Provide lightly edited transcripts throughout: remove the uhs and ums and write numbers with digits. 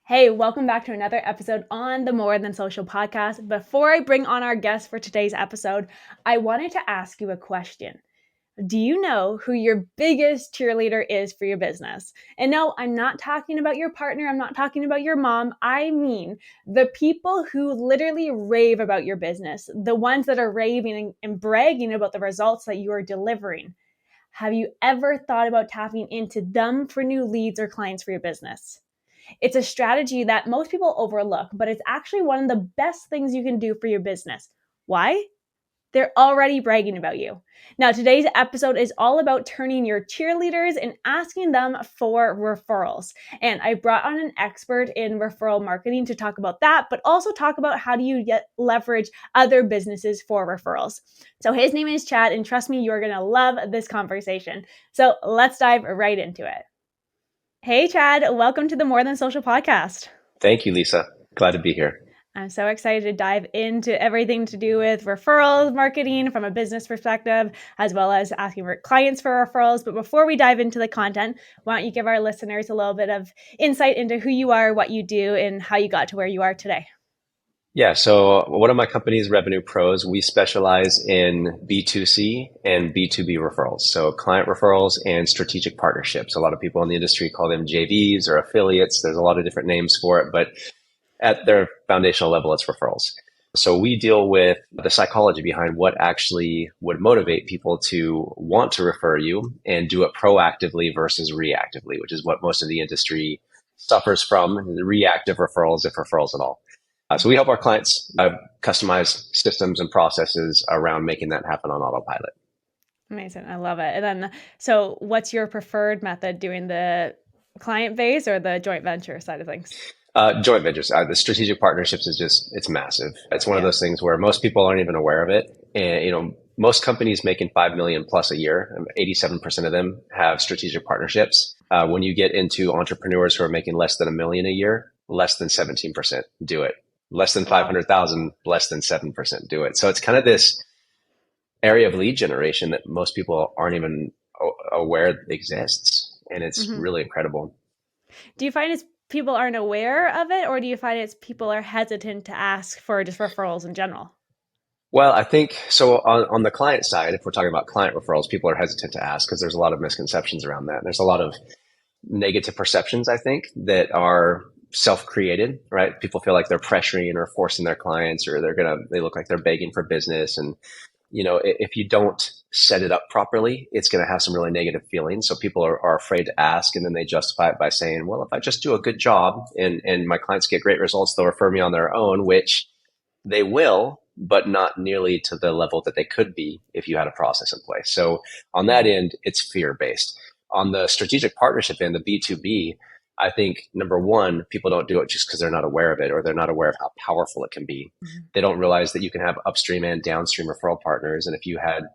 Hey, welcome back to another episode on the More Than Social podcast. Before I bring on our guest for today's episode, I wanted to ask you a question. Do you know who your biggest cheerleader is for your business? And no, I'm not talking about your partner. I'm not talking about your mom. I mean the people who literally rave about your business, the ones that are raving and bragging about the results that you are delivering. Have you ever thought about tapping into them for new leads or clients for your business? It's a strategy that most people overlook, but it's actually one of the best things you can do for your business. Why? They're already bragging about you. Now, today's episode is all about turning your cheerleaders and asking them for referrals. And I brought on an expert in referral marketing to talk about that, but also talk about how do you leverage other businesses for referrals. So his name is Chad, and trust me, you're going to love this conversation. So let's dive right into it. Hey, Chad, welcome to the More Than Social podcast. Thank you, Lisa. Glad to be here. I'm so excited to dive into everything to do with referrals, marketing from a business perspective, as well as asking for clients for referrals. But before we dive into the content, why don't you give our listeners a little bit of insight into who you are, what you do, and how you got to where you are today? Yeah, so one of my companies, Revenue Pros, we specialize in B2C and B2B referrals. So client referrals and strategic partnerships. A lot of people in the industry call them JVs or affiliates. There's a lot of different names for it, but at their foundational level, it's referrals. So we deal with the psychology behind what actually would motivate people to want to refer you and do it proactively versus reactively, which is what most of the industry suffers from, the reactive referrals, if referrals at all. So we help our clients customize systems and processes around making that happen on autopilot. Amazing. I love it. And then, so what's your preferred method, doing the client base or the joint venture side of things? Joint ventures, the strategic partnerships it's massive. It's one of those things where most people aren't even aware of it. And, most companies making 5 million plus a year, 87% of them have strategic partnerships. When you get into entrepreneurs who are making less than $1 million a year, less than 17% do it. Less than 500,000, less than 7% do it. So it's kind of this area of lead generation that most people aren't even aware exists. And it's really incredible. Do you find it's people aren't aware of it, or do you find it's people are hesitant to ask for just referrals in general? Well, I think so on the client side, if we're talking about client referrals, people are hesitant to ask because there's a lot of misconceptions around that. And there's a lot of negative perceptions, I think, that are self-created, right? People feel like they're pressuring or forcing their clients, or they look like they're begging for business. And, if you don't set it up properly, it's going to have some really negative feelings. So people are afraid to ask, and then they justify it by saying, well, if I just do a good job and my clients get great results, they'll refer me on their own, which they will, but not nearly to the level that they could be if you had a process in place. So on that end, it's fear-based. On the strategic partnership end, the B2B, I think, number one, people don't do it just because they're not aware of it, or they're not aware of how powerful it can be. They don't realize that you can have upstream and downstream referral partners. And if you had,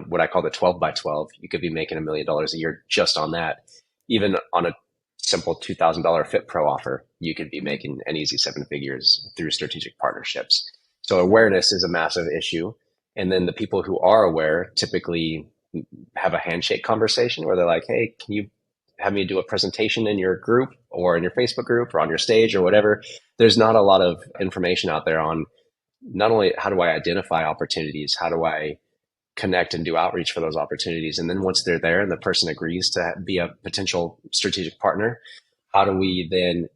what I call the 12 by 12, you could be making $1 million a year just on that. Even on a simple $2,000 Fit Pro offer, you could be making an easy 7 figures through strategic partnerships. So awareness is a massive issue. And then the people who are aware typically have a handshake conversation where they're like, hey, can you have me do a presentation in your group or in your Facebook group or on your stage or whatever? There's not a lot of information out there on not only how do I identify opportunities, how do I connect and do outreach for those opportunities? And then once they're there and the person agrees to be a potential strategic partner, how do we then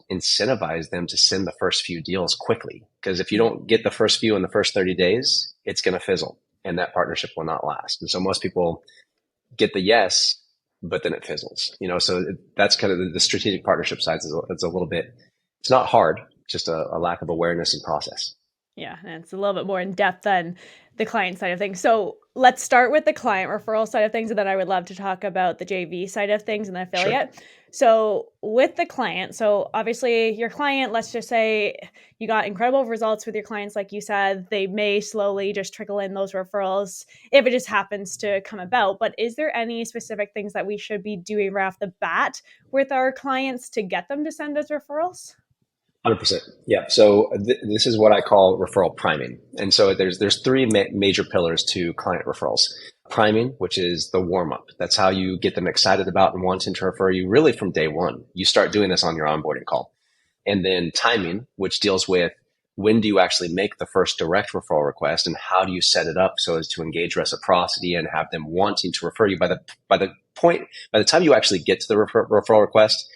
incentivize them to send the first few deals quickly? Because if you don't get the first few in the first 30 days, it's going to fizzle and that partnership will not last. And so most people get the yes, but then it fizzles, so that's kind of the strategic partnership side it's a little bit, it's not hard, just a lack of awareness and process. Yeah, and it's a little bit more in depth than the client side of things. So let's start with the client referral side of things, and then I would love to talk about the JV side of things and the affiliate. Sure. So with the client, so obviously your client, let's just say you got incredible results with your clients. Like you said, they may slowly just trickle in those referrals if it just happens to come about. But is there any specific things that we should be doing right off the bat with our clients to get them to send us referrals? 100%. Yeah. So this is what I call referral priming. And so there's three major pillars to client referrals. Priming, which is the warm up. That's how you get them excited about and wanting to refer you really from day one. You start doing this on your onboarding call. And then timing, which deals with when do you actually make the first direct referral request and how do you set it up so as to engage reciprocity and have them wanting to refer you by the time you actually get to the referral request,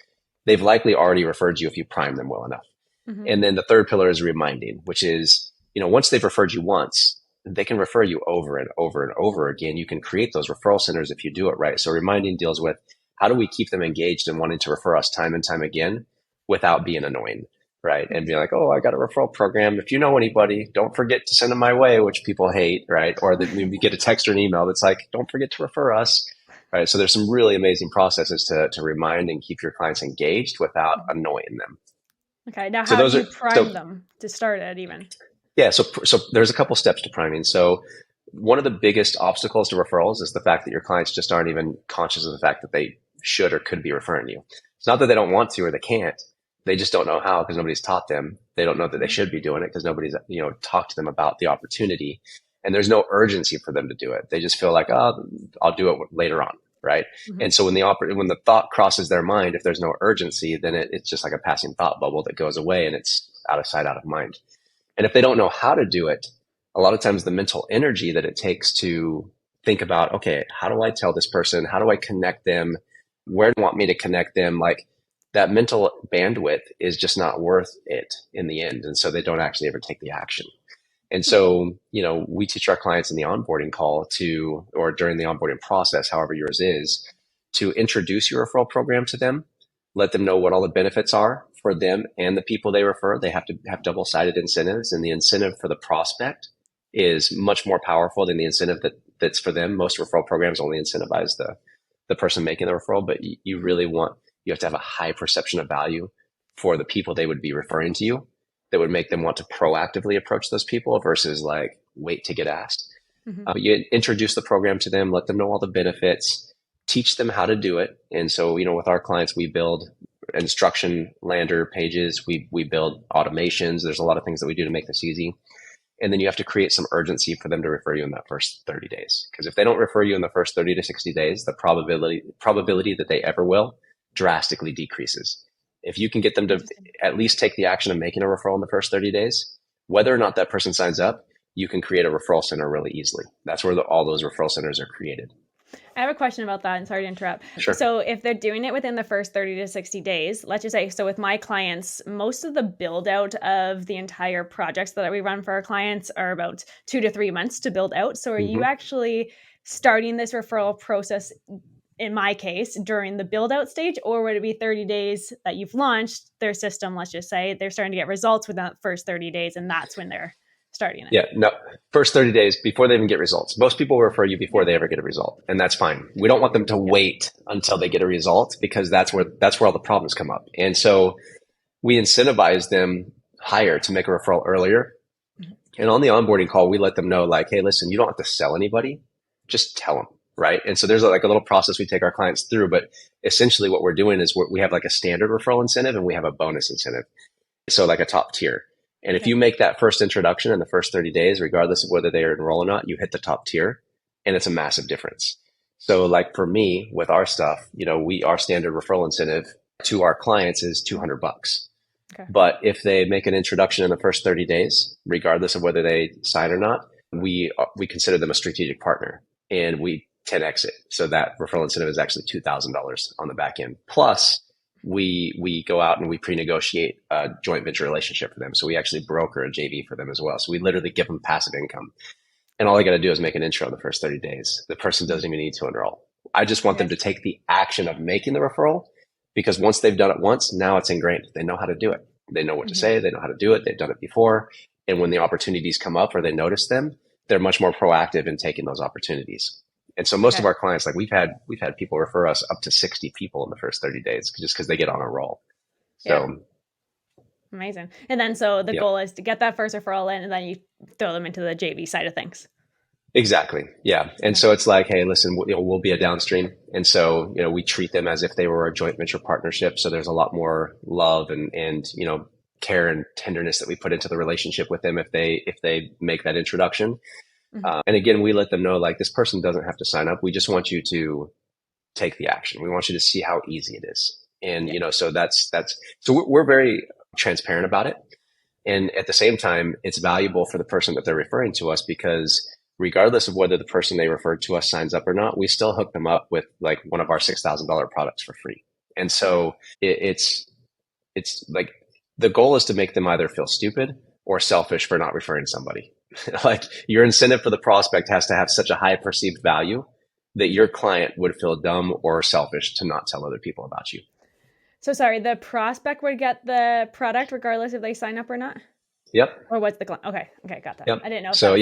they've likely already referred you if you prime them well enough. Mm-hmm. And then the third pillar is reminding, which is, once they've referred you once, they can refer you over and over and over again. You can create those referral centers if you do it right. So reminding deals with how do we keep them engaged and wanting to refer us time and time again without being annoying, right? And being like, oh, I got a referral program. If you know anybody, don't forget to send them my way, which people hate, right? Or that we get a text or an email that's like, don't forget to refer us, right? So there's some really amazing processes to remind and keep your clients engaged without annoying them. Okay. Now, So how do those you are prime them to start it even? Yeah, so there's a couple steps to priming. So one of the biggest obstacles to referrals is the fact that your clients just aren't even conscious of the fact that they should or could be referring you. It's not that they don't want to or they can't. They just don't know how because nobody's taught them. They don't know that they should be doing it because nobody's talked to them about the opportunity. And there's no urgency for them to do it. They just feel like, oh, I'll do it later on, right? Mm-hmm. And so when the thought crosses their mind, if there's no urgency, then it's just like a passing thought bubble that goes away and it's out of sight, out of mind. And if they don't know how to do it, a lot of times the mental energy that it takes to think about, okay, how do I tell this person? How do I connect them? Where do you want me to connect them? Like that mental bandwidth is just not worth it in the end. And so they don't actually ever take the action. And so, we teach our clients in the onboarding call or during the onboarding process, however yours is, to introduce your referral program to them, let them know what all the benefits are for them and the people they refer. They have to have double-sided incentives, and the incentive for the prospect is much more powerful than the incentive that's for them. Most referral programs only incentivize the person making the referral, but you have to have a high perception of value for the people they would be referring to you that would make them want to proactively approach those people versus like wait to get asked. Mm-hmm. You introduce the program to them, let them know all the benefits, teach them how to do it. And so, with our clients, we build instruction lander pages. We build automations. There's a lot of things that we do to make this easy. And then you have to create some urgency for them to refer you in that first 30 days. Because if they don't refer you in the first 30 to 60 days, the probability that they ever will drastically decreases. If you can get them to at least take the action of making a referral in the first 30 days, whether or not that person signs up, you can create a referral center really easily. That's where all those referral centers are created. I have a question about that, and sorry to interrupt. Sure. So if they're doing it within the first 30 to 60 days, let's just say, so with my clients, most of the build out of the entire projects that we run for our clients are about 2 to 3 months to build out. So are you actually starting this referral process, in my case, during the build out stage, or would it be 30 days that you've launched their system? Let's just say they're starting to get results within that first 30 days, and that's when they're starting it. Yeah, no, first 30 days before they even get results. Most people refer you before they ever get a result, and that's fine. We don't want them to wait until they get a result because that's where all the problems come up. And so we incentivize them higher to make a referral earlier. And on the onboarding call, we let them know like, hey, listen, you don't have to sell anybody, just tell them, right? And so there's like a little process we take our clients through, but essentially what we're doing is we have like a standard referral incentive and we have a bonus incentive. So like a top tier. And if you make that first introduction in the first 30 days, regardless of whether they are enrolled or not, you hit the top tier, and it's a massive difference. So like for me, with our stuff, our standard referral incentive to our clients is $200. Okay. But if they make an introduction in the first 30 days, regardless of whether they sign or not, we consider them a strategic partner and we 10x it. So that referral incentive is actually $2,000 on the back end. Plus, we go out and we pre-negotiate a joint venture relationship for them. So we actually broker a JV for them as well. So we literally give them passive income. And all they got to do is make an intro in the first 30 days. The person doesn't even need to enroll. I just want them to take the action of making the referral because once they've done it once, now it's ingrained. They know how to do it. They know what to say. They know how to do it. They've done it before. And when the opportunities come up or they notice them, they're much more proactive in taking those opportunities. And so most of our clients, like we've had people refer us up to 60 people in the first 30 days just because they get on a roll. So amazing. And then so the goal is to get that first referral in and then you throw them into the JV side of things. Exactly. Yeah. And so it's like, hey, listen, we'll be a downstream. And so, we treat them as if they were a joint venture partnership. So there's a lot more love and care and tenderness that we put into the relationship with them if they make that introduction. And again, we let them know like this person doesn't have to sign up. We just want you to take the action. We want you to see how easy it is. And, so so we're very transparent about it. And at the same time, it's valuable for the person that they're referring to us because regardless of whether the person they referred to us signs up or not, we still hook them up with like one of our $6,000 products for free. And so it's like the goal is to make them either feel stupid or selfish for not referring somebody. Like your incentive for the prospect has to have such a high perceived value that your client would feel dumb or selfish to not tell other people about you. So sorry, the prospect would get the product regardless if they sign up or not? Yep. Or what's the client? Okay, got that. Yep. I didn't know if that So was the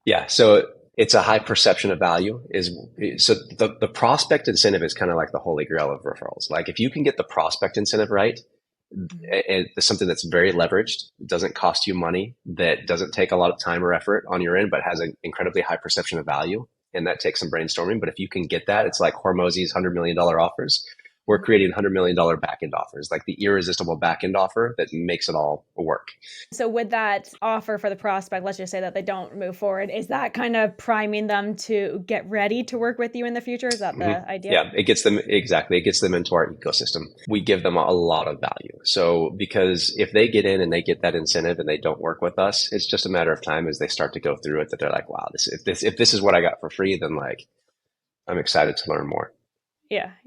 yeah, client. so it's a high perception of value so the prospect incentive is kind of like the holy grail of referrals. Like if you can get the prospect incentive right, it's something that's very leveraged, doesn't cost you money, that doesn't take a lot of time or effort on your end, but has an incredibly high perception of value. And that takes some brainstorming. But if you can get that, it's like Hormozy's $100 million offers. We're creating $100 million back-end offers, like the irresistible back-end offer that makes it all work. So with that offer for the prospect, let's just say that they don't move forward, is that kind of priming them to get ready to work with you in the future? Is that the idea? Yeah, it gets them into our ecosystem. We give them a lot of value. So because if they get in and they get that incentive and they don't work with us, it's just a matter of time as they start to go through it that they're like, wow, if this is what I got for free, then like I'm excited to learn more.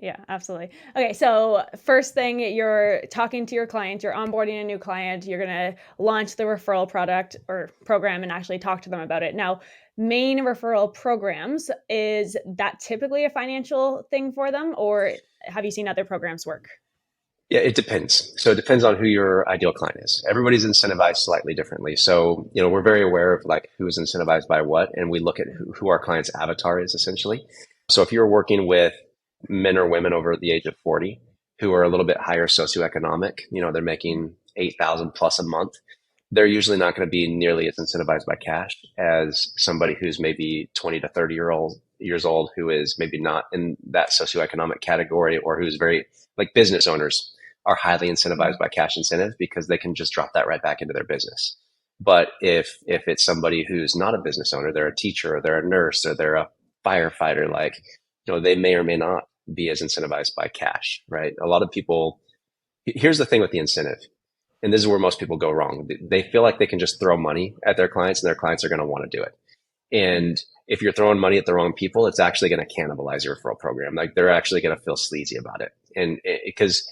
Yeah, absolutely. Okay, so first thing, you're talking to your client, you're onboarding a new client, you're going to launch the referral product or program and actually talk to them about it. Now, main referral programs, is that typically a financial thing for them, or have you seen other programs work? Yeah, it depends. So it depends on who your ideal client is. Everybody's incentivized slightly differently. So, we're very aware of like who's incentivized by what, and we look at who our client's avatar is essentially. So if you're working with men or women over the age of 40 who are a little bit higher socioeconomic, they're making 8,000 plus a month, they're usually not going to be nearly as incentivized by cash as somebody who's maybe 20 to 30 years old who is maybe not in that socioeconomic category, or who's very like business owners are highly incentivized by cash incentives because they can just drop that right back into their business. But if it's somebody who's not a business owner, they're a teacher or they're a nurse or they're a firefighter, like, they may or may not be as incentivized by cash, right? A lot of people, here's the thing with the incentive, and this is where most people go wrong. They feel like they can just throw money at their clients and their clients are going to want to do it. And if you're throwing money at the wrong people, it's actually going to cannibalize your referral program. Like they're actually going to feel sleazy about it. And because,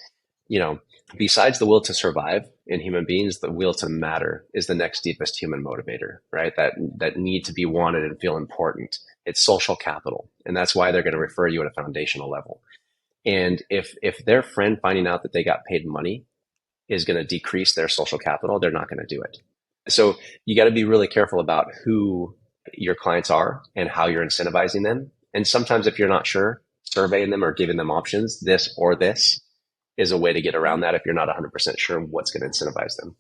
besides the will to survive in human beings, the will to matter is the next deepest human motivator, right? That need to be wanted and feel important. It's social capital. And that's why they're going to refer you at a foundational level. And if their friend finding out that they got paid money is going to decrease their social capital, they're not going to do it. So you got to be really careful about who your clients are and how you're incentivizing them. And sometimes if you're not sure, surveying them or giving them options, this or this, is a way to get around that if you're not 100% sure what's going to incentivize them.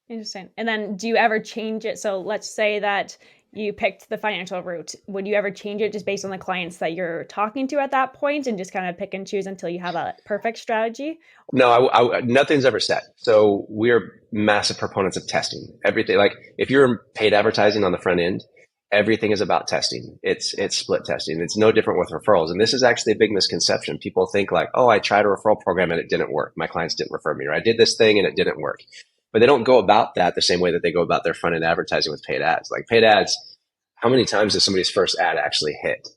Interesting. And then do you ever change it? So let's say that you picked the financial route. Would you ever change it just based on the clients that you're talking to at that point and just kind of pick and choose until you have a perfect strategy? No, nothing's ever set. So we're massive proponents of testing. Everything, like if you're paid advertising on the front end, everything is about testing. It's split testing. It's no different with referrals. And this is actually a big misconception. People think like, oh, I tried a referral program and it didn't work. My clients didn't refer me, or I did this thing and it didn't work. But they don't go about that the same way that they go about their front end advertising with paid ads. Like paid ads, how many times does somebody's first ad actually hit?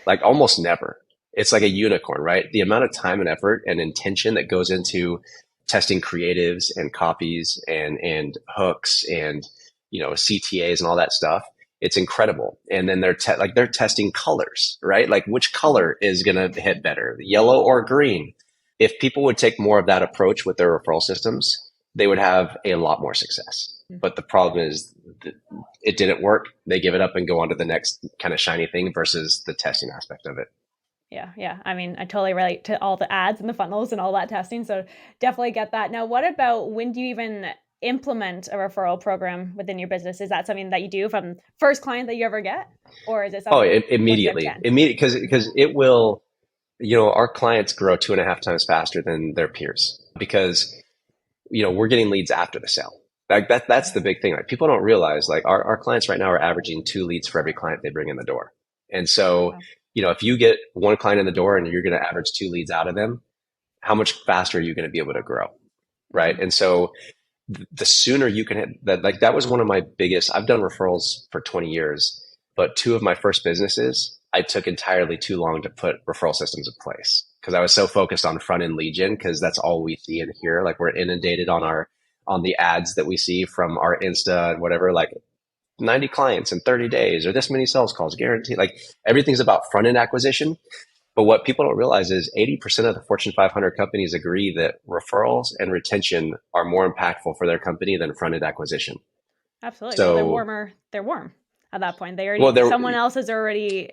Like almost never. It's like a unicorn, right? The amount of time and effort and intention that goes into testing creatives and copies and hooks and, CTAs and all that stuff, it's incredible. And then they're testing colors, right? Like which color is going to hit better, yellow or green? If people would take more of that approach with their referral systems, they would have a lot more success. But the problem is it didn't work. They give it up and go on to the next kind of shiny thing versus the testing aspect of it. Yeah. I mean, I totally relate to all the ads and the funnels and all that testing. So definitely get that. Now, what about when do you even implement a referral program within your business? Is that something that you do from first client that you ever get? Or is it something? Immediately, because it will, our clients grow 2.5 times faster than their peers because, we're getting leads after the sale. Like that's the big thing. Like people don't realize like our clients right now are averaging 2 leads for every client they bring in the door. And so, if you get one client in the door and you're going to average 2 leads out of them, how much faster are you going to be able to grow? right? And so the sooner you can hit that, like that was one of my biggest, I've done referrals for 20 years, but two of my first businesses, I took entirely too long to put referral systems in place because I was so focused on front end lead gen because that's all we see and hear. Like we're inundated on the ads that we see from our Insta and whatever, like 90 clients in 30 days or this many sales calls guaranteed. Like everything's about front end acquisition. But what people don't realize is 80% of the Fortune 500 companies agree that referrals and retention are more impactful for their company than front end acquisition. Absolutely. Well, they're So, warmer. They're warm at that point. well, they're, Someone else has already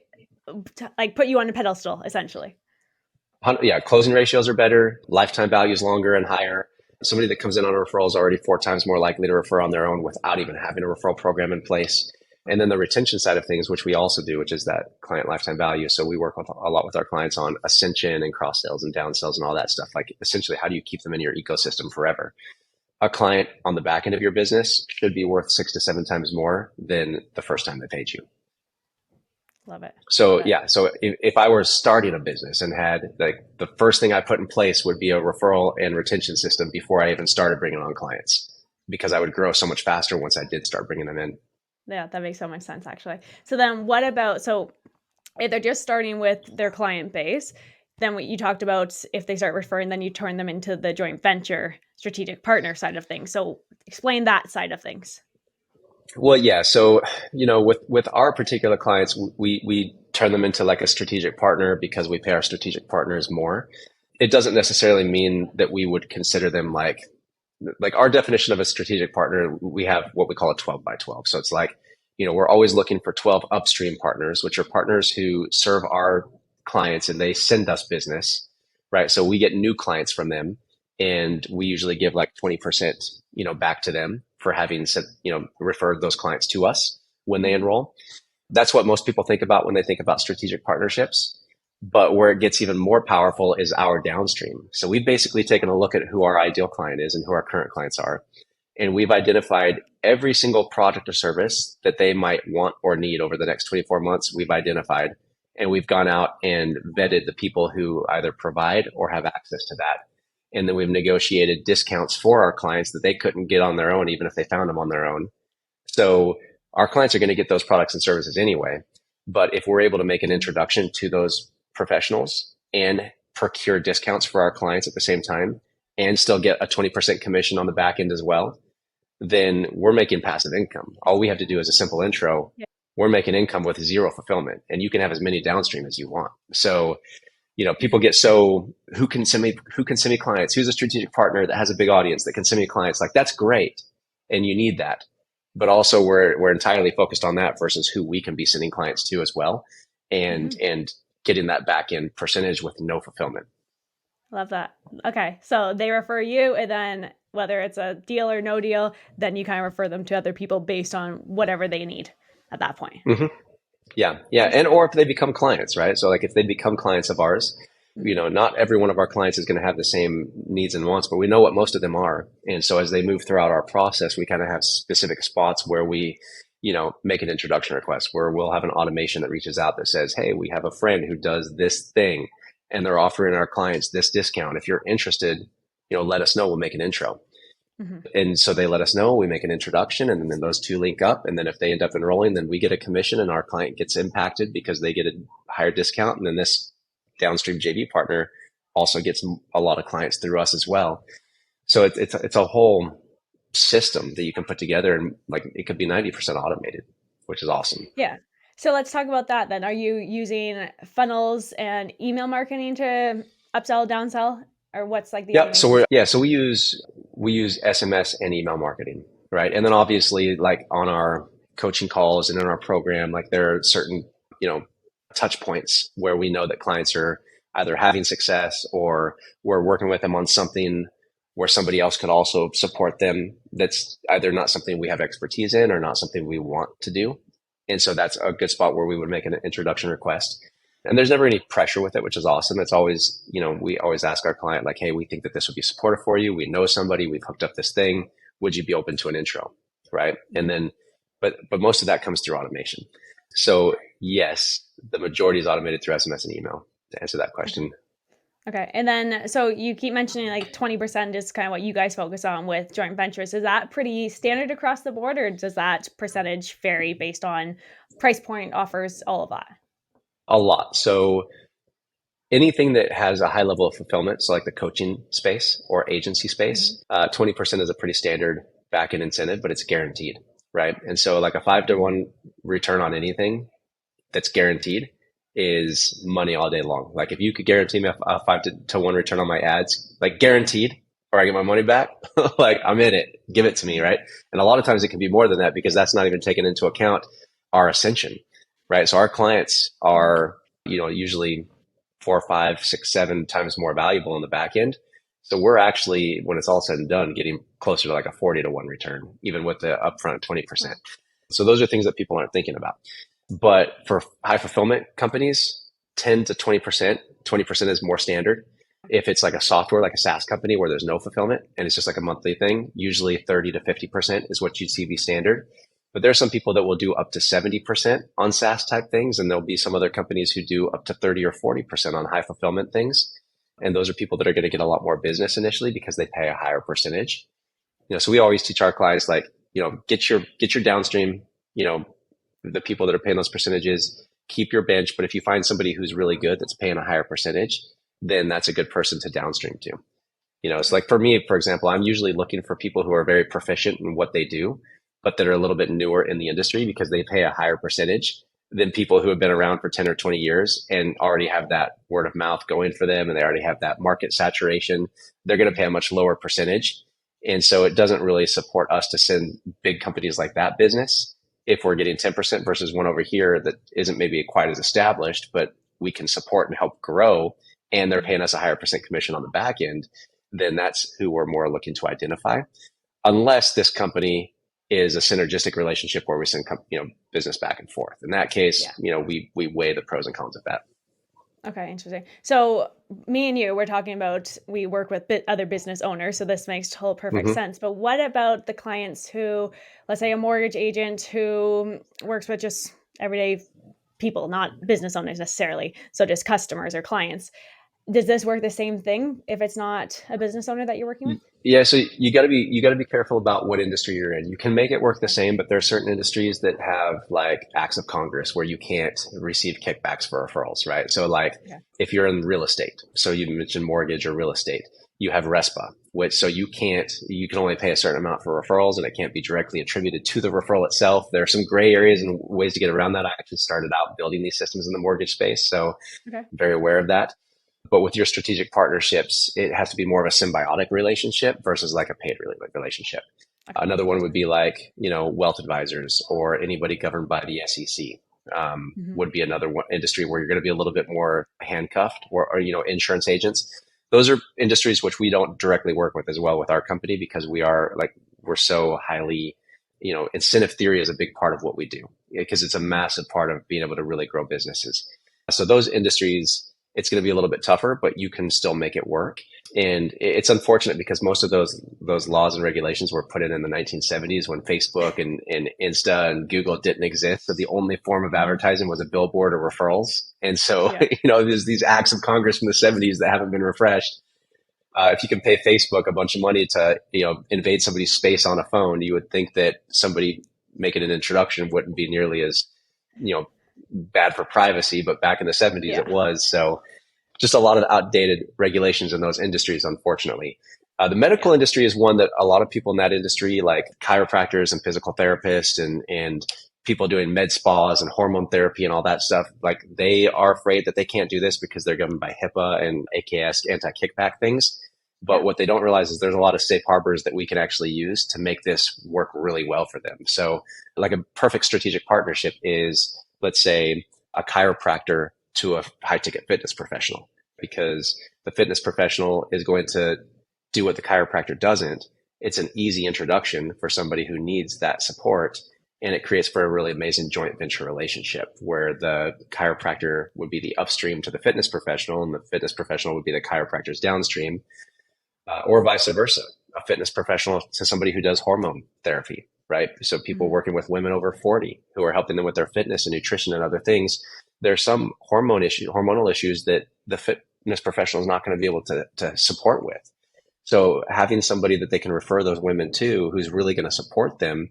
like put you on a pedestal, essentially. yeah, closing ratios are better, lifetime value is longer and higher. Somebody that comes in on a referral is already 4 times more likely to refer on their own without even having a referral program in place. And then the retention side of things, which we also do, which is that client lifetime value. So we work with a lot with our clients on ascension and cross sales and downsells and all that stuff. Like essentially, how do you keep them in your ecosystem forever? A client on the back end of your business should be worth 6 to 7 times more than the first time they paid you. Love it. So Love it. yeah, so if I were starting a business and had like the first thing I put in place would be a referral and retention system before I even started bringing on clients, because I would grow so much faster once I did start bringing them in. Yeah, that makes so much sense, actually. So then what about, so if they're just starting with their client base, then what you talked about, if they start referring, then you turn them into the joint venture strategic partner side of things. So explain that side of things. Well, yeah. So, with our particular clients, we turn them into like a strategic partner because we pay our strategic partners more. It doesn't necessarily mean that we would consider them like our definition of a strategic partner. We have what we call a 12 by 12. So it's like, we're always looking for 12 upstream partners, which are partners who serve our clients and they send us business, right? So we get new clients from them and we usually give like 20%, back to them for having said, referred those clients to us when they enroll. That's what most people think about when they think about strategic partnerships. But where it gets even more powerful is our downstream. So we've basically taken a look at who our ideal client is and who our current clients are. And we've identified every single product or service that they might want or need over the next 24 months. We've identified and we've gone out and vetted the people who either provide or have access to that. And then we've negotiated discounts for our clients that they couldn't get on their own, even if they found them on their own. So our clients are going to get those products and services anyway. But if we're able to make an introduction to those professionals and procure discounts for our clients at the same time and still get a 20% commission on the back end as well, then we're making passive income. All we have to do is a simple intro. Yeah. We're making income with zero fulfillment, and you can have as many downstream as you want. So, people get so who can send me clients? Who's a strategic partner that has a big audience that can send me clients? Like that's great, and you need that. But also we're entirely focused on that versus who we can be sending clients to as well, and getting that back end percentage with no fulfillment. Love that. Okay. So they refer you, and then whether it's a deal or no deal, then you kind of refer them to other people based on whatever they need at that point. Mm-hmm. Yeah. Yeah. And, or if they become clients, right? So like if they become clients of ours, not every one of our clients is going to have the same needs and wants, but we know what most of them are. And so as they move throughout our process, we kind of have specific spots where we, make an introduction request where we'll have an automation that reaches out that says, hey, we have a friend who does this thing and they're offering our clients this discount. If you're interested, let us know. We'll make an intro. Mm-hmm. And so they let us know, we make an introduction, and then those two link up. And then if they end up enrolling, then we get a commission and our client gets impacted because they get a higher discount. And then this downstream JV partner also gets a lot of clients through us as well. So it's a whole system that you can put together, and like it could be 90% automated, which is awesome. Yeah. So let's talk about that then. Are you using funnels and email marketing to upsell, downsell, or what's like the So we use SMS and email marketing, right? And then obviously like on our coaching calls and in our program, like there are certain, touch points where we know that clients are either having success or we're working with them on something where somebody else could also support them. That's either not something we have expertise in or not something we want to do. And so that's a good spot where we would make an introduction request. And there's never any pressure with it, which is awesome. It's always, we always ask our client like, hey, we think that this would be supportive for you. We know somebody, we've hooked up this thing. Would you be open to an intro? Right. And then, but most of that comes through automation. So yes, the majority is automated through SMS and email, to answer that question. Okay. And then, so you keep mentioning like 20% is kind of what you guys focus on with joint ventures. Is that pretty standard across the board, or does that percentage vary based on price point, offers, all of that? A lot. So anything that has a high level of fulfillment, so like the coaching space or agency Hmm. space, 20% is a pretty standard back end incentive, but it's guaranteed, right? And so like a 5-to-1 return on anything that's guaranteed is money all day long. Like if you could guarantee me a 5-to-1 return on my ads, like guaranteed, or I get my money back, like I'm in it, give it to me, right? And a lot of times it can be more than that because that's not even taken into account our ascension, right? So our clients are, usually 4, 5, 6, 7 times more valuable in the back end. So we're actually, when it's all said and done, getting closer to like a 40-to-1 return, even with the upfront 20%. So those are things that people aren't thinking about. But for high fulfillment companies, 10 to 20%, 20% is more standard. If it's like a software, like a SaaS company where there's no fulfillment and it's just like a monthly thing, usually 30 to 50% is what you'd see be standard. But there's some people that will do up to 70% on SaaS type things. And there'll be some other companies who do up to 30 or 40% on high fulfillment things. And those are people that are going to get a lot more business initially because they pay a higher percentage. So we always teach our clients, like, get your downstream, the people that are paying those percentages, keep your bench. But if you find somebody who's really good that's paying a higher percentage, then that's a good person to downstream to. It's like for me, for example, I'm usually looking for people who are very proficient in what they do, but that are a little bit newer in the industry because they pay a higher percentage than people who have been around for 10 or 20 years and already have that word of mouth going for them and they already have that market saturation. They're going to pay a much lower percentage. And so it doesn't really support us to send big companies like that business if we're getting 10% versus one over here that isn't maybe quite as established, but we can support and help grow and they're paying us a higher percent commission on the back end, then that's who we're more looking to identify. Unless this company is a synergistic relationship where we send business back and forth. In that case, Yeah. we weigh the pros and cons of that. Okay, interesting. So me and you, we're talking about we work with other business owners, so this makes total perfect Mm-hmm. sense. But what about the clients who, let's say, a mortgage agent who works with just everyday people, not business owners necessarily, so just customers or clients? Does this work the same thing if it's not a business owner that you're working with? Yeah, so you got to be careful about what industry you're in. You can make it work the Okay. same, but there are certain industries that have like acts of Congress where you can't receive kickbacks for referrals, right? So like Okay. if you're in real estate, so you mentioned mortgage or real estate, you have RESPA, which so you can only pay a certain amount for referrals and it can't be directly attributed to the referral itself. There are some gray areas and ways to get around that. I actually started out building these systems in the mortgage space, so Okay. I'm very aware of that. But with your strategic partnerships, it has to be more of a symbiotic relationship versus like a paid relationship. Okay. Another one would be like, wealth advisors or anybody governed by the SEC Hmm. would be another one, industry where you're going to be a little bit more handcuffed or, insurance agents. Those are industries which we don't directly work with as well with our company because we're so highly, incentive theory is a big part of what we do because it's a massive part of being able to really grow businesses. So those industries, it's going to be a little bit tougher, but you can still make it work. And it's unfortunate because most of those laws and regulations were put in the 1970s when Facebook and Insta and Google didn't exist. So the only form of Hmm. advertising was a billboard or referrals. And so, Yeah. there's these acts of Congress from the 70s that haven't been refreshed. If you can pay Facebook a bunch of money to, invade somebody's space on a phone, you would think that somebody making an introduction wouldn't be nearly as, bad for privacy. But back in the 70s, it Yeah. was. So just a lot of outdated regulations in those industries, unfortunately. The medical Yeah. industry is one that a lot of people in that industry, like chiropractors and physical therapists and people doing med spas and hormone therapy and all that stuff, like they are afraid that they can't do this because they're governed by HIPAA and AKS anti-kickback things. But Yeah. what they don't realize is there's a lot of safe harbors that we can actually use to make this work really well for them. So like a perfect strategic partnership is, let's say, a chiropractor to a high ticket fitness professional, because the fitness professional is going to do what the chiropractor doesn't. It's an easy introduction for somebody who needs that support. And it creates for a really amazing joint venture relationship where the chiropractor would be the upstream to the fitness professional and the fitness professional would be the chiropractor's downstream, or vice versa, a fitness professional to somebody who does hormone therapy, right? So people Hmm. working with women over 40 who are helping them with their fitness and nutrition and other things. There's some hormonal issues that the fitness professional is not going to be able to support with. So having somebody that they can refer those women to who's really going to support them,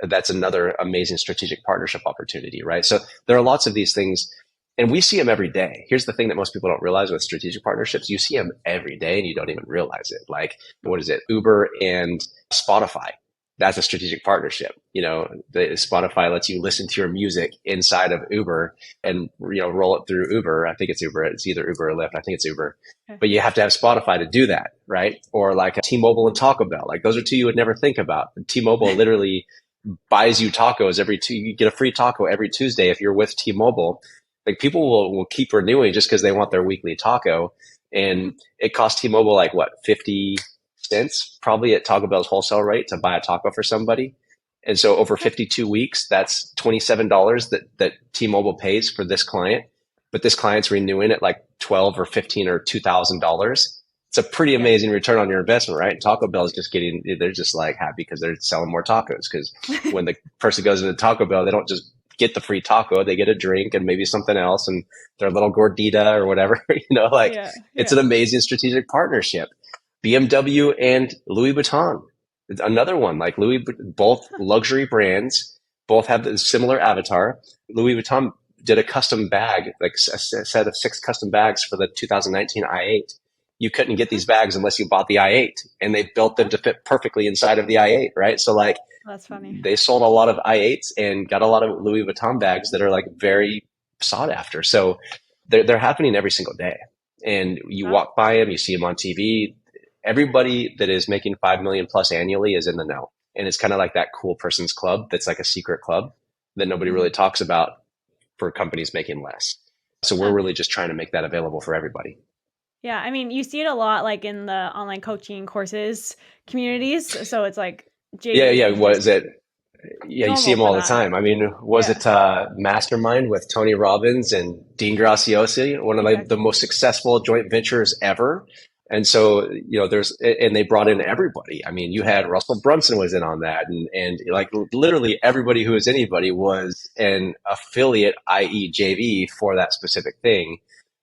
that's another amazing strategic partnership opportunity, right? So there are lots of these things, and we see them every day. Here's the thing that most people don't realize with strategic partnerships: you see them every day and you don't even realize it. Like, what is it? Uber and Spotify. That's a strategic partnership. Spotify lets you listen to your music inside of Uber and, roll it through Uber. I think it's Uber. It's either Uber or Lyft. I think it's Uber. Okay. But you have to have Spotify to do that, right? Or like T-Mobile and Taco Bell. Like, those are two you would never think about. T-Mobile literally buys you tacos you get a free taco every Tuesday if you're with T-Mobile. Like, people will keep renewing just because they want their weekly taco. And it costs T-Mobile like what, 50 cents probably at Taco Bell's wholesale rate to buy a taco for somebody. And so over 52 weeks, that's $27 that T-Mobile pays for this client. But this client's renewing at like 12 or 15 or $2,000. It's a pretty amazing return on your investment, right? And Taco Bell is they're just like happy because they're selling more tacos. Because when the person goes into Taco Bell, they don't just get the free taco, they get a drink and maybe something else and their little gordita or whatever, It's an amazing strategic partnership. BMW and Louis Vuitton, another one. Like both luxury brands, both have the similar avatar. Louis Vuitton did a custom bag, like a set of 6 custom bags for the 2019 i8. You couldn't get these bags unless you bought the i8, and they built them to fit perfectly inside of the i8, right? So like, that's funny. They sold a lot of i8s and got a lot of Louis Vuitton bags that are like very sought after. So they're happening every single day. And you walk by them, you see them on TV. Everybody that is making 5 million plus annually is in the know. And it's kind of like that cool person's club that's like a secret club that nobody really talks about for companies making less. So we're really just trying to make that available for everybody. Yeah, I mean, you see it a lot like in the online coaching courses communities. So it's like, yeah. What is it? Yeah, you see them all the time. I mean, was it Mastermind with Tony Robbins and Dean Graziosi, one of the most successful joint ventures ever? And so, and they brought in everybody. I mean, you had Russell Brunson was in on that, and like literally everybody who was anybody was an affiliate, i.e. JV, for that specific thing.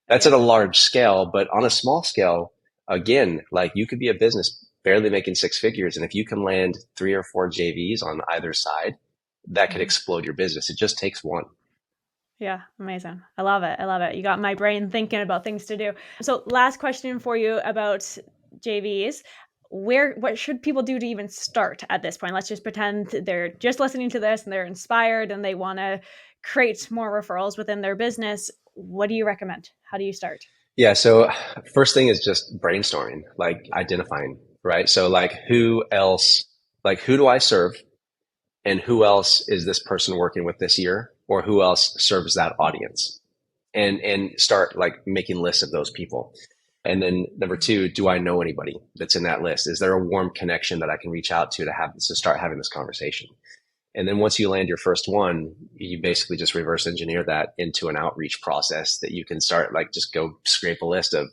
That's at a large scale, but on a small scale, again, like you could be a business barely making 6 figures. And if you can land 3 or 4 JVs on either side, that could explode your business. It just takes one. Yeah, amazing. I love it. I love it. You got my brain thinking about things to do. So last question for you about JVs. What should people do to even start at this point? Let's just pretend they're just listening to this and they're inspired and they want to create more referrals within their business. What do you recommend? How do you start? Yeah. So first thing is just brainstorming, like identifying, right? So like who do I serve and who else is this person working with this year, or who else serves that audience, and start like making lists of those people. And then number 2, do I know anybody that's in that list? Is there a warm connection that I can reach out to start having this conversation? And then once you land your first one, you basically just reverse engineer that into an outreach process that you can start, like just go scrape a list of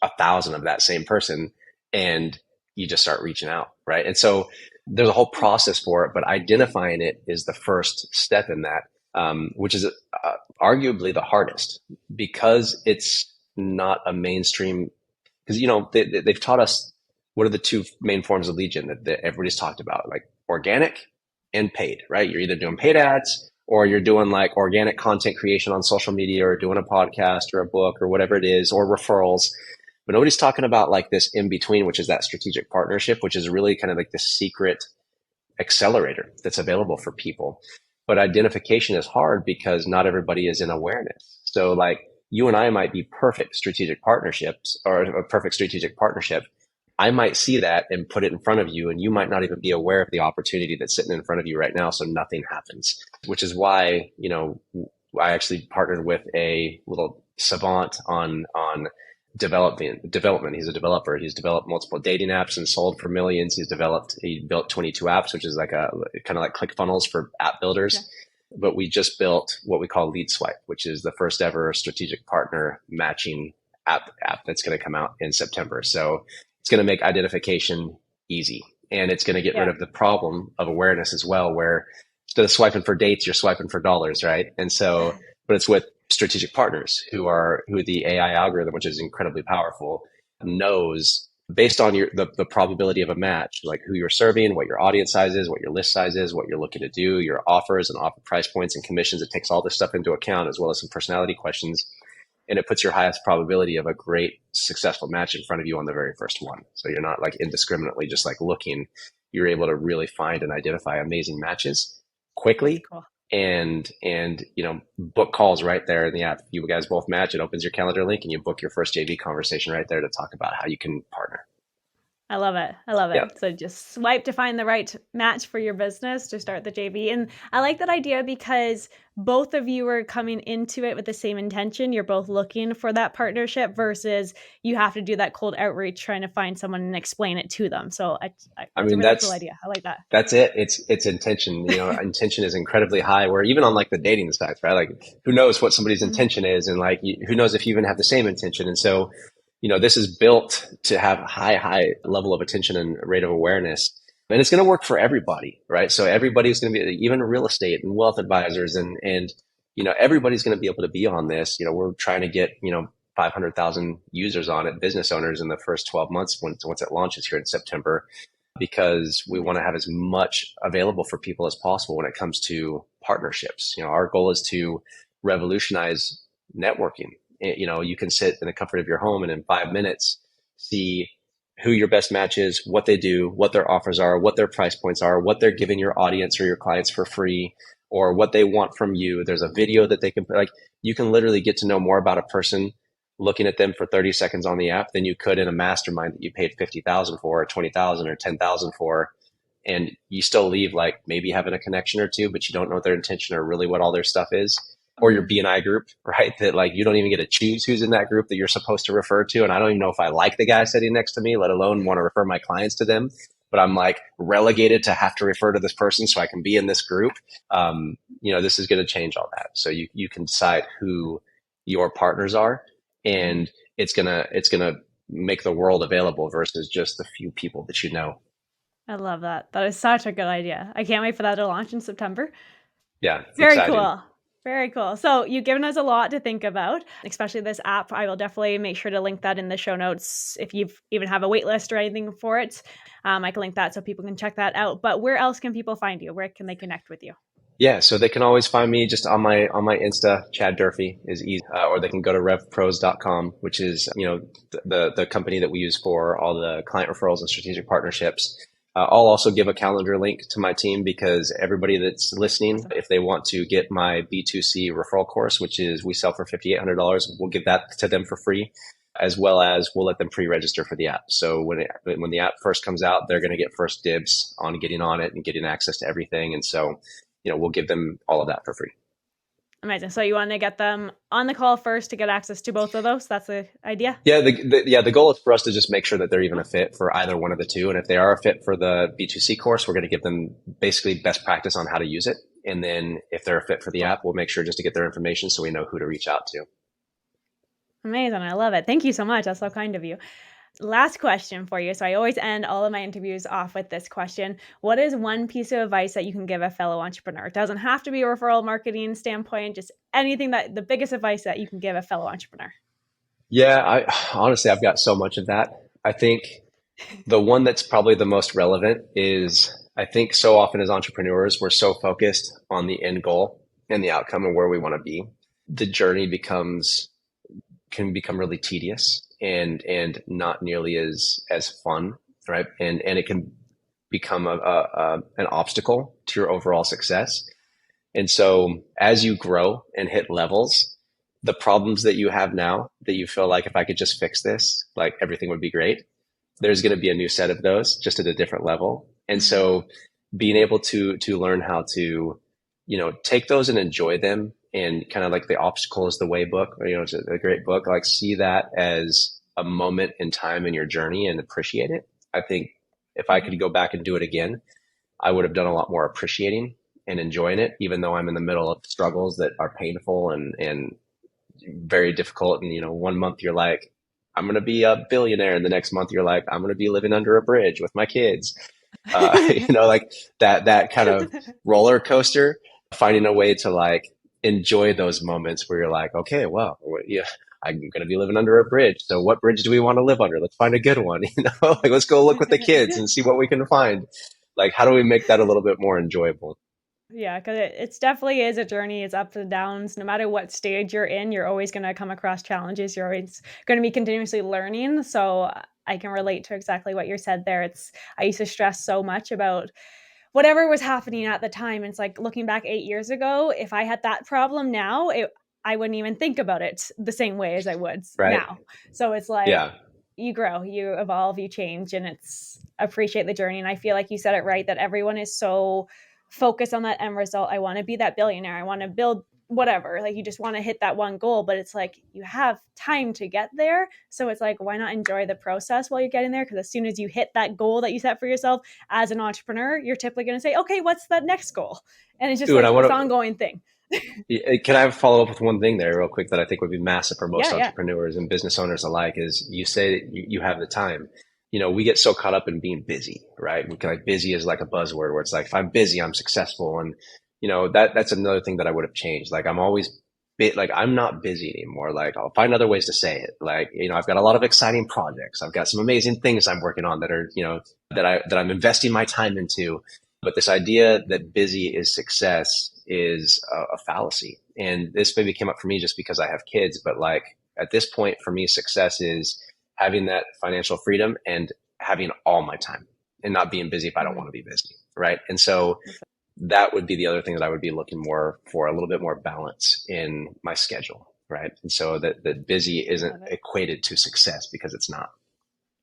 1,000 of that same person and you just start reaching out, right? And so there's a whole process for it, but identifying it is the first step in that, which is arguably the hardest because it's not a mainstream, because, they've taught us what are the 2 main forms of lead gen that everybody's talked about, like organic and paid, right? You're either doing paid ads or you're doing like organic content creation on social media or doing a podcast or a book or whatever it is, or referrals. But nobody's talking about like this in between, which is that strategic partnership, which is really kind of like the secret accelerator that's available for people. But identification is hard because not everybody is in awareness. So like you and I might be perfect strategic partnerships or a perfect strategic partnership. I might see that and put it in front of you, and you might not even be aware of the opportunity that's sitting in front of you right now. So nothing happens, which is why, I actually partnered with a little savant on development. He's a developer. He's developed multiple dating apps and sold for millions. He built 22 apps, which is like a kind of like ClickFunnels for app builders. Yeah. But we just built what we call Lead Swipe, which is the first ever strategic partner matching app that's going to come out in September. So it's going to make identification easy, and it's going to get rid of the problem of awareness as well, where instead of swiping for dates, you're swiping for dollars, right? And so, but it's with strategic partners who the AI algorithm, which is incredibly powerful, knows based on the probability of a match, like who you're serving, what your audience size is, what your list size is, what you're looking to do, your offers and offer price points and commissions. It takes all this stuff into account, as well as some personality questions. And it puts your highest probability of a great successful match in front of you on the very first one. So you're not like indiscriminately just like looking. You're able to really find and identify amazing matches That's quickly, cool. and book calls right there in the app. You guys both match, it opens your calendar link and you book your first JV conversation right there to talk about how you can partner. I love it. I love Yeah. it. So just swipe to find the right match for your business to start the JV. And I like that idea because both of you are coming into it with the same intention. You're both looking for that partnership versus you have to do that cold outreach trying to find someone and explain it to them. So I it's a mean, really cool idea. I like that. that's it. It's intention. Intention is incredibly high. Where even on like the dating sites, right? Like, who knows what somebody's intention is, and like, who knows if you even have the same intention. And so, this is built to have high level of attention and rate of awareness, and it's going to work for everybody, right? So everybody's going to be, even real estate and wealth advisors, and everybody's going to be able to be on this. We're trying to get 500,000 users on it, business owners in the first 12 months once it launches here in September, because we want to have as much available for people as possible when it comes to partnerships. Our goal is to revolutionize networking. You can sit in the comfort of your home and in 5 minutes see who your best match is, what they do, what their offers are, what their price points are, what they're giving your audience or your clients for free, or what they want from you. There's a video that they can, like, you can literally get to know more about a person looking at them for 30 seconds on the app than you could in a mastermind that you paid 50,000 for, or 20,000 or 10,000 for. And you still leave like maybe having a connection or two, but you don't know their intention or really what all their stuff is. Or your BNI group, right? That like, you don't even get to choose who's in that group that you're supposed to refer to. And I don't even know if I like the guy sitting next to me, let alone want to refer my clients to them. But I'm like relegated to have to refer to this person so I can be in this group. This is going to change all that. So you can decide who your partners are, and it's gonna make the world available versus just the few people that you know. I love that. That is such a good idea. I can't wait for that to launch in September. Yeah, it's Very exciting. cool. Very cool. So you've given us a lot to think about, especially this app. I will definitely make sure to link that in the show notes. If you even have a wait list or anything for it, I can link that so people can check that out. But where else can people find you? Where can they connect with you? Yeah, so they can always find me just on my Insta. Chad Durfee is easy, or they can go to referrals.com, which is the company that we use for all the client referrals and strategic partnerships. I'll also give a calendar link to my team, because everybody that's listening, if they want to get my B2C referral course, which is we sell for $5,800, we'll give that to them for free, as well as we'll let them pre-register for the app. So when the app first comes out, they're going to get first dibs on getting on it and getting access to everything. And so, we'll give them all of that for free. Amazing. So you want to get them on the call first to get access to both of those? That's the idea? Yeah, the goal is for us to just make sure that they're even a fit for either one of the two. And if they are a fit for the B2C course, we're going to give them basically best practice on how to use it. And then if they're a fit for the app, we'll make sure just to get their information so we know who to reach out to. Amazing. I love it. Thank you so much. That's so kind of you. Last question for you. So I always end all of my interviews off with this question. What is one piece of advice that you can give a fellow entrepreneur? It doesn't have to be a referral marketing standpoint, just anything the biggest advice that you can give a fellow entrepreneur. Yeah, honestly, I've got so much of that. I think the one that's probably the most relevant is, I think so often as entrepreneurs, we're so focused on the end goal and the outcome and where we want to be. The journey can become really tedious and not nearly as fun, right? And it can become an obstacle to your overall success. And so as you grow and hit levels, the problems that you have now that you feel like, if I could just fix this, like everything would be great, there's going to be a new set of those just at a different level. And so being able to learn how to, take those and enjoy them, and kind of like the Obstacle is the Way book, it's a great book, like see that as a moment in time in your journey and appreciate it. I think if I could go back and do it again, I would have done a lot more appreciating and enjoying it, even though I'm in the middle of struggles that are painful and very difficult. And, 1 month you're like, I'm going to be a billionaire. And the next month you're like, I'm going to be living under a bridge with my kids. Like that kind of roller coaster, finding a way to like enjoy those moments where you're like, okay, well, yeah, I'm going to be living under a bridge. So what bridge do we want to live under? Let's find a good one. Like let's go look with the kids and see what we can find. Like, how do we make that a little bit more enjoyable? Yeah, because it's definitely is a journey. It's ups and downs. No matter what stage you're in, you're always going to come across challenges. You're always going to be continuously learning. So I can relate to exactly what you said there. I used to stress so much about whatever was happening at the time. It's like looking back 8 years ago, if I had that problem now, I wouldn't even think about it the same way as I would Right. now. So it's like Yeah. you grow, you evolve, you change, and it's appreciate the journey. And I feel like you said it right that everyone is so focused on that end result. I want to be that billionaire. I want to build whatever. Like you just want to hit that one goal, but it's like you have time to get there. So it's like, why not enjoy the process while you're getting there? Because as soon as you hit that goal that you set for yourself as an entrepreneur, you're typically going to say, okay, what's that next goal? And it's just Ooh, and I like want this to, ongoing thing. can I follow up with one thing there real quick that I think would be massive for most Yeah, yeah. entrepreneurs and business owners alike is you say that you have the time. We get so caught up in being busy, right? Like busy is like a buzzword where it's like, if I'm busy, I'm successful. And, that's another thing that I would have changed. Like I'm always like, I'm not busy anymore. Like I'll find other ways to say it. Like, I've got a lot of exciting projects. I've got some amazing things I'm working on that are, that I'm investing my time into. But this idea that busy is success is a fallacy. And this maybe came up for me just because I have kids, but like at this point for me, success is having that financial freedom and having all my time and not being busy if I don't want to be busy. Right. And so that would be the other thing that I would be looking more for, a little bit more balance in my schedule. Right. And so that busy isn't equated to success because it's not.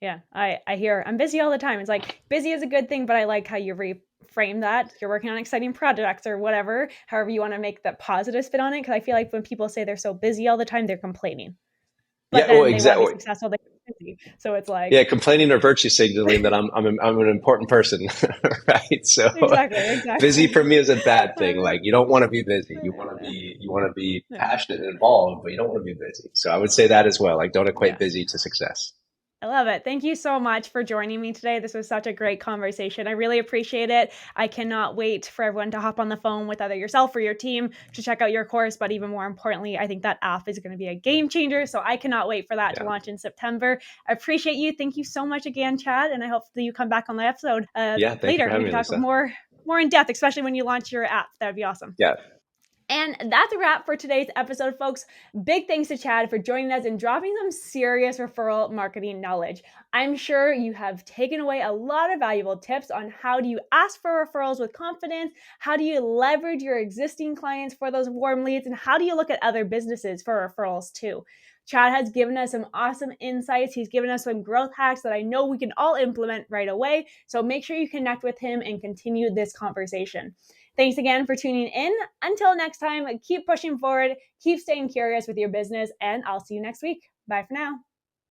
Yeah, I hear I'm busy all the time. It's like busy is a good thing, but I like how you reframe that. You're working on exciting projects or whatever, however you want to make that positive spin on it. Because I feel like when people say they're so busy all the time, they're complaining. But Yeah, well, then they want to be exactly. successful, they're busy. So it's like Yeah, complaining or virtue signaling that I'm an important person, right? So busy exactly. for me is a bad thing. Like you don't want to be busy. You want to be Yeah. passionate and involved, but you don't want to be busy. So I would say that as well. Like don't equate Yeah. busy to success. I love it. Thank you so much for joining me today. This was such a great conversation. I really appreciate it. I cannot wait for everyone to hop on the phone with either yourself or your team to check out your course. But even more importantly, I think that app is going to be a game changer. So I cannot wait for that to launch in September. I appreciate you. Thank you so much again, Chad. And I hope that you come back on the episode Yeah, thank you later. for We having can me, talk Lisa. more in depth, especially when you launch your app. That would be awesome. Yeah. And that's a wrap for today's episode, folks. Big thanks to Chad for joining us and dropping some serious referral marketing knowledge. I'm sure you have taken away a lot of valuable tips on how do you ask for referrals with confidence, how do you leverage your existing clients for those warm leads, and how do you look at other businesses for referrals too. Chad has given us some awesome insights. He's given us some growth hacks that I know we can all implement right away. So make sure you connect with him and continue this conversation. Thanks again for tuning in. Until next time, keep pushing forward, keep staying curious with your business, and I'll see you next week. Bye for now.